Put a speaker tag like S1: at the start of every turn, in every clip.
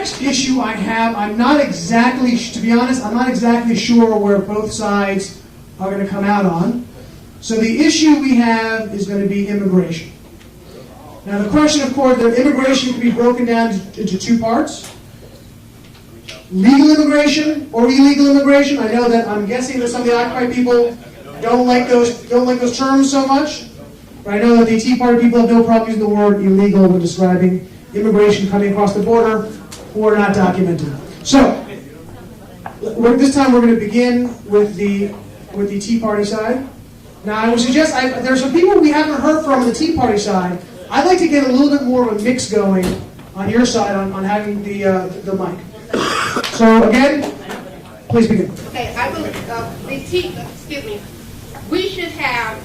S1: next issue I have, I'm not exactly, to be honest, I'm not exactly sure where both sides are going to come out on. So the issue we have is going to be immigration. Now the question, of course, that immigration can be broken down into two parts. Legal immigration or illegal immigration. I know that I'm guessing that some of the Occupy people don't like those terms so much. But I know that the Tea Party people have no problem using the word illegal when describing immigration coming across the border who are not documented. So, this time we're going to begin with the Tea Party side. Now, I would suggest there are some people we haven't heard from on the Tea Party side. I'd like to get a little bit more of a mix going on your side on having the mic. So again, please begin.
S2: Okay, I believe we should have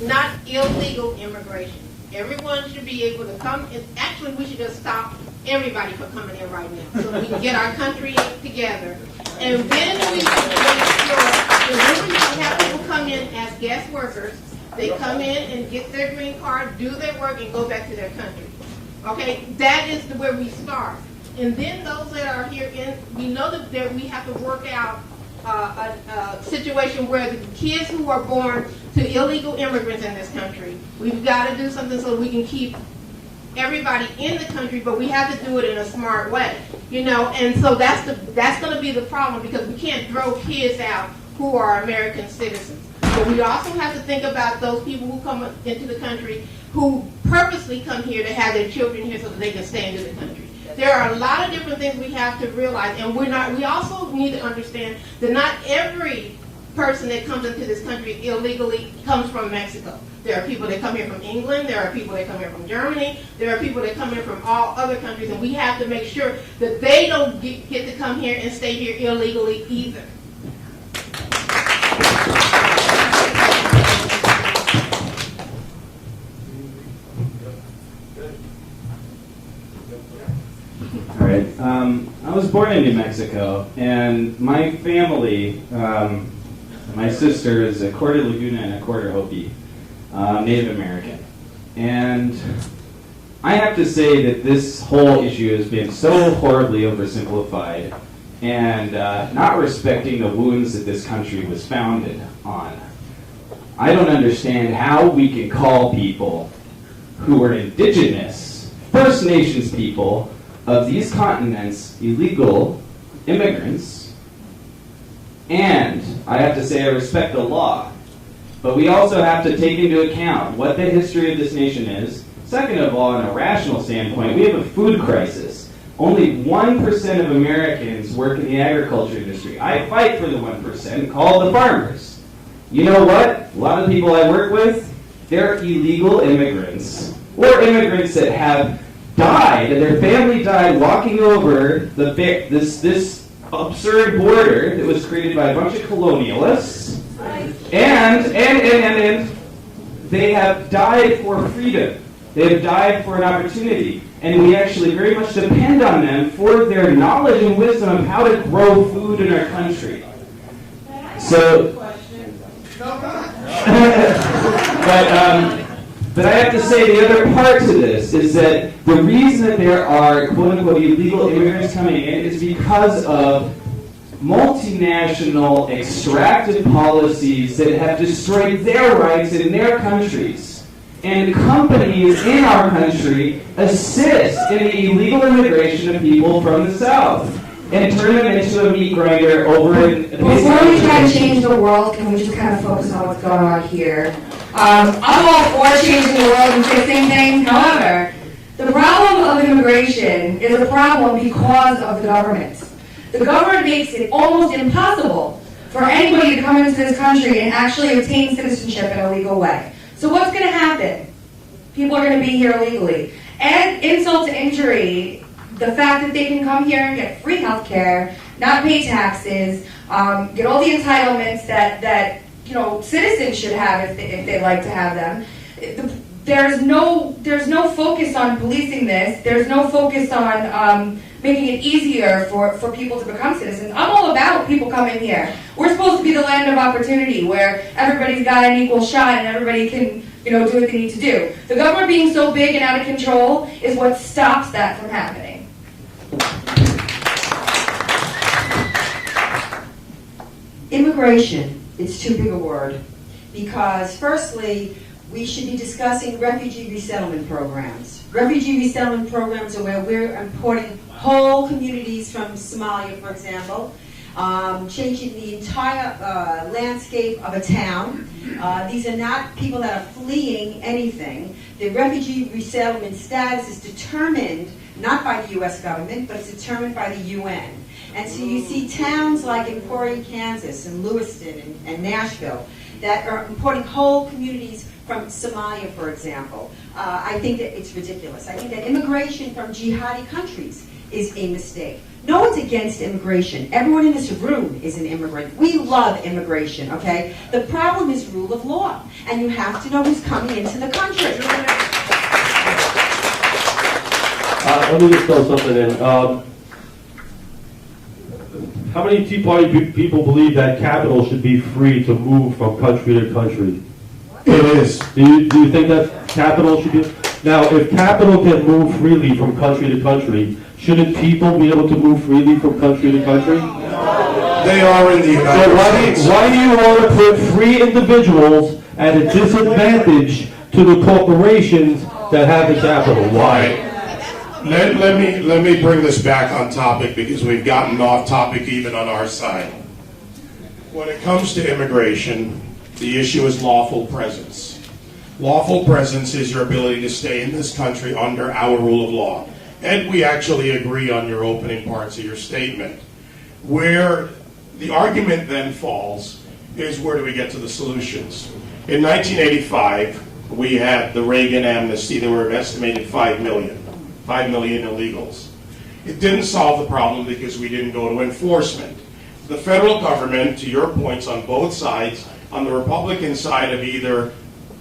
S2: not illegal immigration. Everyone should be able to come in. Actually, we should just stop everybody from coming in right now so we can get our country together. And then we should make sure that when we have people come in as guest workers, they come in and get their green card, do their work, and go back to their country. Okay, that is where we start. And then those that are here we know that we have to work out a situation where the kids who are born to illegal immigrants in this country, we've got to do something so we can keep everybody in the country, but we have to do it in a smart way, and so that's going to be the problem, because we can't throw kids out who are American citizens. But we also have to think about those people who come into the country who purposely come here to have their children here so that they can stay into the country. There are a lot of different things we have to realize, and we also need to understand that not every person that comes into this country illegally comes from Mexico. There are people that come here from England, there are people that come here from Germany, there are people that come here from all other countries, and we have to make sure that they don't get to come here and stay here illegally either.
S3: All right. I was born in New Mexico, and my family, my sister is a quarter Laguna and a quarter Hopi, Native American. And I have to say that this whole issue has been so horribly oversimplified and not respecting the wounds that this country was founded on. I don't understand how we can call people who are indigenous, First Nations people, of these continents illegal immigrants, and I have to say I respect the law, but we also have to take into account what the history of this nation is. Second of all, on a rational standpoint, we have a food crisis. Only 1% of Americans work in the agriculture industry. I fight for the 1%, called the farmers. You know what? A lot of the people I work with, they're illegal immigrants, or immigrants that have died, and their family died walking over this absurd border that was created by a bunch of colonialists, and they have died for freedom. They have died for an opportunity, and we actually very much depend on them for their knowledge and wisdom of how to grow food in our country. So, but I have to say the other part to this is that the reason that there are quote-unquote illegal immigrants coming in is because of multinational extractive policies that have destroyed their rights in their countries. And companies in our country assist in the illegal immigration of people from the South and turn them into a meat grinder over in...
S4: Before we try to change the world, can we just kind of focus on what's going on here? I'm all for changing the world and fixing things. However, the problem of immigration is a problem because of the government. The government makes it almost impossible for anybody to come into this country and actually obtain citizenship in a legal way. So what's going to happen? People are going to be here illegally. And insult to injury, the fact that they can come here and get free health care, not pay taxes, get all the entitlements that citizens should have if they'd like to have them. There's no focus on policing this. There's no focus on making it easier for people to become citizens. I'm all about people coming here. We're supposed to be the land of opportunity where everybody's got an equal shot and everybody can do what they need to do. The government being so big and out of control is what stops that from happening.
S5: Immigration, it's too big a word, because firstly, we should be discussing refugee resettlement programs. Refugee resettlement programs are where we're importing whole communities from Somalia, for example, changing the entire landscape of a town. These are not people that are fleeing anything. The refugee resettlement status is determined not by the U.S. government, but it's determined by the UN. And so you see towns like Emporia, Kansas, and Lewiston, and Nashville, that are importing whole communities from Somalia, for example. I think that it's ridiculous. I think that immigration from jihadi countries is a mistake. No one's against immigration. Everyone in this room is an immigrant. We love immigration, okay? The problem is rule of law, and you have to know who's coming into the country.
S6: Let me just throw something in. How many Tea Party people believe that capital should be free to move from country to country?
S7: It is.
S6: Do you think that capital should be? Now, if capital can move freely from country to country, shouldn't people be able to move freely from country to country?
S7: They are in the United
S6: So
S7: States.
S6: why do you want to put free individuals at a disadvantage to the corporations that have the capital? Why?
S7: Let me bring this back on topic, because we've gotten off topic even on our side. When it comes to immigration, the issue is lawful presence. Lawful presence is your ability to stay in this country under our rule of law. And we actually agree on your opening parts of your statement. Where the argument then falls is, where do we get to the solutions? In 1985, we had the Reagan amnesty. There were an estimated 5 million illegals. It didn't solve the problem because we didn't go to enforcement. The federal government, to your points on both sides, on the Republican side, have either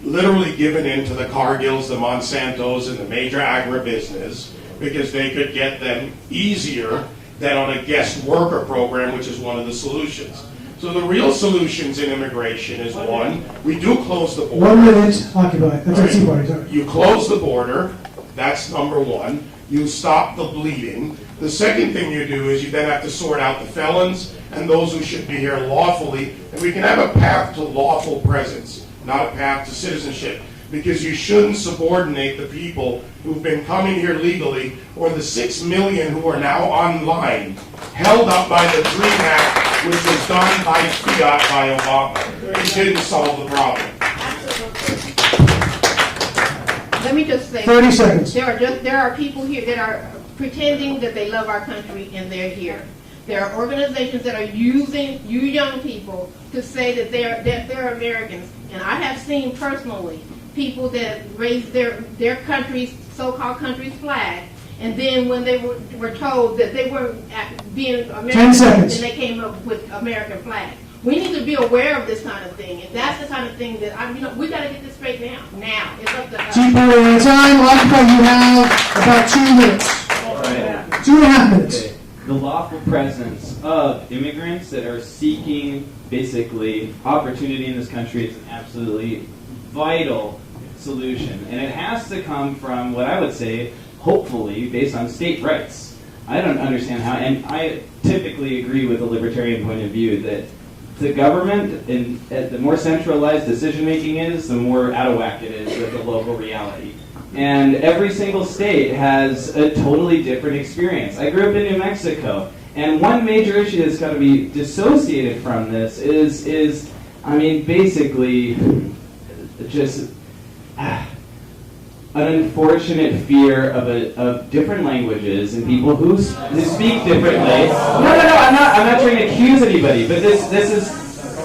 S7: literally given in to the Cargills, the Monsantos, and the major agribusiness because they could get them easier than on a guest worker program, which is one of the solutions. So the real solutions in immigration is, one, we do close the border.
S1: 1 minute, occupy. That's our Tea Party, sorry.
S7: You close the border. That's number one. You stop the bleeding. The second thing you do is you then have to sort out the felons and those who should be here lawfully. And we can have a path to lawful presence, not a path to citizenship. Because you shouldn't subordinate the people who've been coming here legally, or the 6 million who are now online, held up by the DREAM Act, which was done by fiat by Obama. It didn't solve the problem.
S2: Let me just say,
S1: 30 seconds.
S2: There are people here that are pretending that they love our country and they're here. There are organizations that are using you young people to say that they're Americans, and I have seen personally people that raised their country's so-called country's flag, and then when they were told that they weren't being American,
S1: 10 seconds.
S2: then they came up with American flag. We need to be aware of this kind of thing, and that's the kind of thing that we got to get this straight now. Now it's up to us.
S1: Tea Party at a time. Occupy, you have about 2 minutes.
S3: All right.
S1: 2.5 minutes.
S3: Okay. The lawful presence of immigrants that are seeking basically opportunity in this country is an absolutely vital solution, and it has to come from what I would say, hopefully, based on state rights. I don't understand how, and I typically agree with the libertarian point of view that the government, and the more centralized decision-making is, the more out of whack it is with the local reality. And every single state has a totally different experience. I grew up in New Mexico, and one major issue that's got to be dissociated from this is basically just an unfortunate fear of different languages and people who speak differently. No, I'm not trying to accuse anybody, but this is,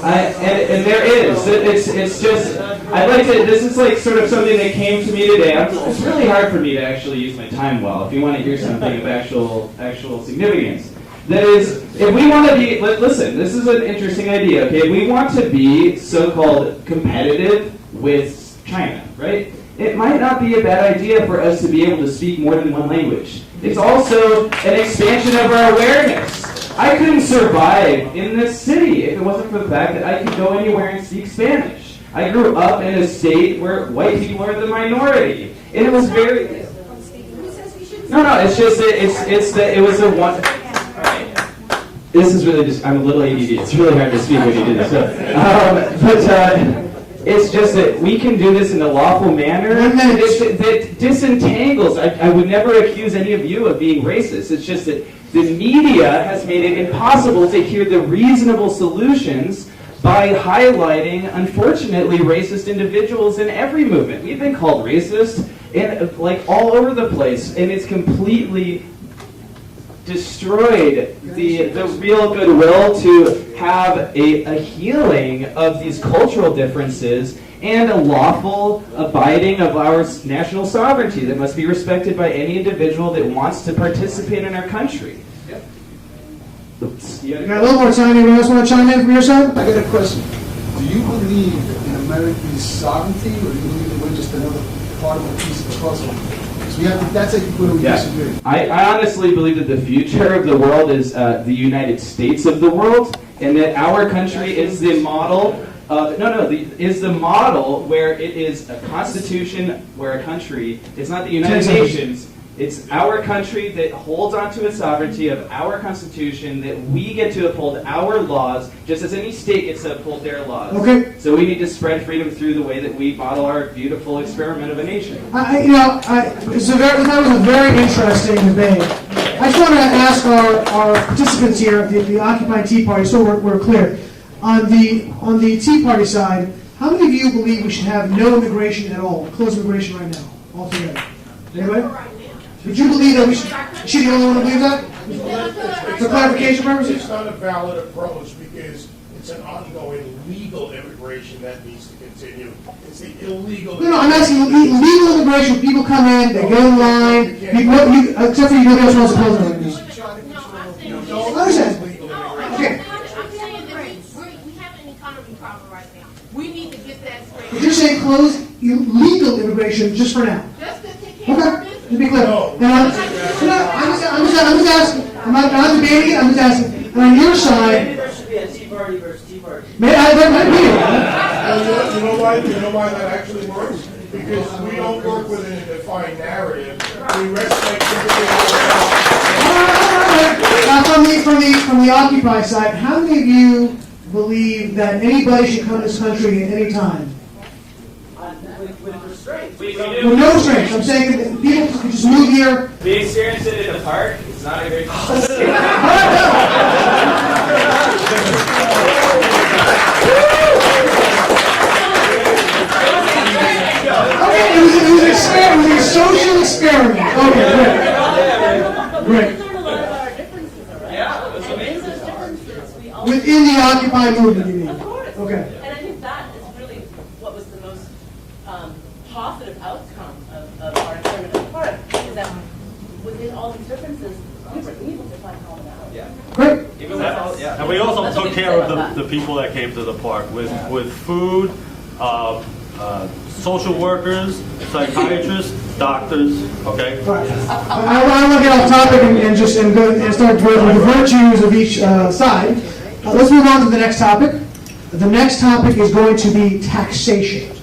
S3: and there is. It's just, I'd like to, this is like sort of something that came to me today. It's really hard for me to actually use my time well, if you want to hear something of actual significance. That is, if we want to be, listen, this is an interesting idea, okay? If we want to be so-called competitive with China, right? It might not be a bad idea for us to be able to speak more than one language. It's also an expansion of our awareness. I couldn't survive in this city if it wasn't for the fact that I could go anywhere and speak Spanish. I grew up in a state where white people are the minority. And it was very... No, it's just that it was a one... This is really just, I'm a little ADD. It's really hard to speak when you do this. So, it's just that we can do this in a lawful manner that disentangles. I would never accuse any of you of being racist. It's just that the media has made it impossible to hear the reasonable solutions by highlighting, unfortunately, racist individuals in every movement. We've been called racist and like all over the place, and it's completely destroyed the real goodwill to have a healing of these cultural differences and a lawful abiding of our national sovereignty that must be respected by any individual that wants to participate in our country.
S1: You got a little more time. Anyone else want to chime in from your side?
S8: I got a question. Do you believe in America's sovereignty, or do you believe that we're just another part of a piece of the puzzle? So that's where we disagree.
S3: I honestly believe that the future of the world is the United States of the world, and that our country is the model. Is the model where it is a constitution, where a country, it's not the United Nations, it's our country that holds onto its sovereignty of our constitution, that we get to uphold our laws, just as any state gets to uphold their laws.
S1: Okay.
S3: So we need to spread freedom through the way that we model our beautiful experiment of a nation.
S1: That was a very interesting debate. I just want to ask our participants here, the Occupy Tea Party, so we're clear. On the Tea Party side, how many of you believe we should have no immigration at all, close immigration right now, altogether? Anybody? Would you believe that we should be the only one to believe that? For clarification purposes?
S7: It's not a valid approach because it's an ongoing legal immigration that needs to continue. It's the illegal.
S1: No, I'm asking legal immigration. People come in, they go in line, except for you don't get supposed to close immigration. I understand. Okay.
S2: I'm saying that we have an economy problem right now. We need to get that straight.
S1: But you're saying close illegal immigration just for now?
S2: Just to take care of our business.
S1: To be clear. I'm just asking. I'm not debating it. I'm just asking. And on your side,
S9: there should be a Tea Party versus Tea Party.
S7: You know why that actually works? Because we don't work within a defined narrative. We respect
S1: From the Occupy side, how many of you believe that anybody should come to this country at any time?
S9: With restraints.
S3: We
S1: With no restraints. I'm saying that people can just move here.
S3: We experienced it in the park. It's not a great policy.
S1: Okay, it was an experiment. It was a social experiment. Okay, great. Within the Occupy movement, you mean?
S10: Of course.
S1: Okay.
S10: And I think that is really what was the most positive outcome of our experiment in the park, is that within all these differences, we were able to find commonality.
S3: Yeah.
S1: Great.
S11: And we also took care of the people that came to the park with food, social workers, psychiatrists, doctors. Okay.
S1: All right. I want to get off topic and start with the virtues of each side. Let's move on to the next topic. The next topic is going to be taxation.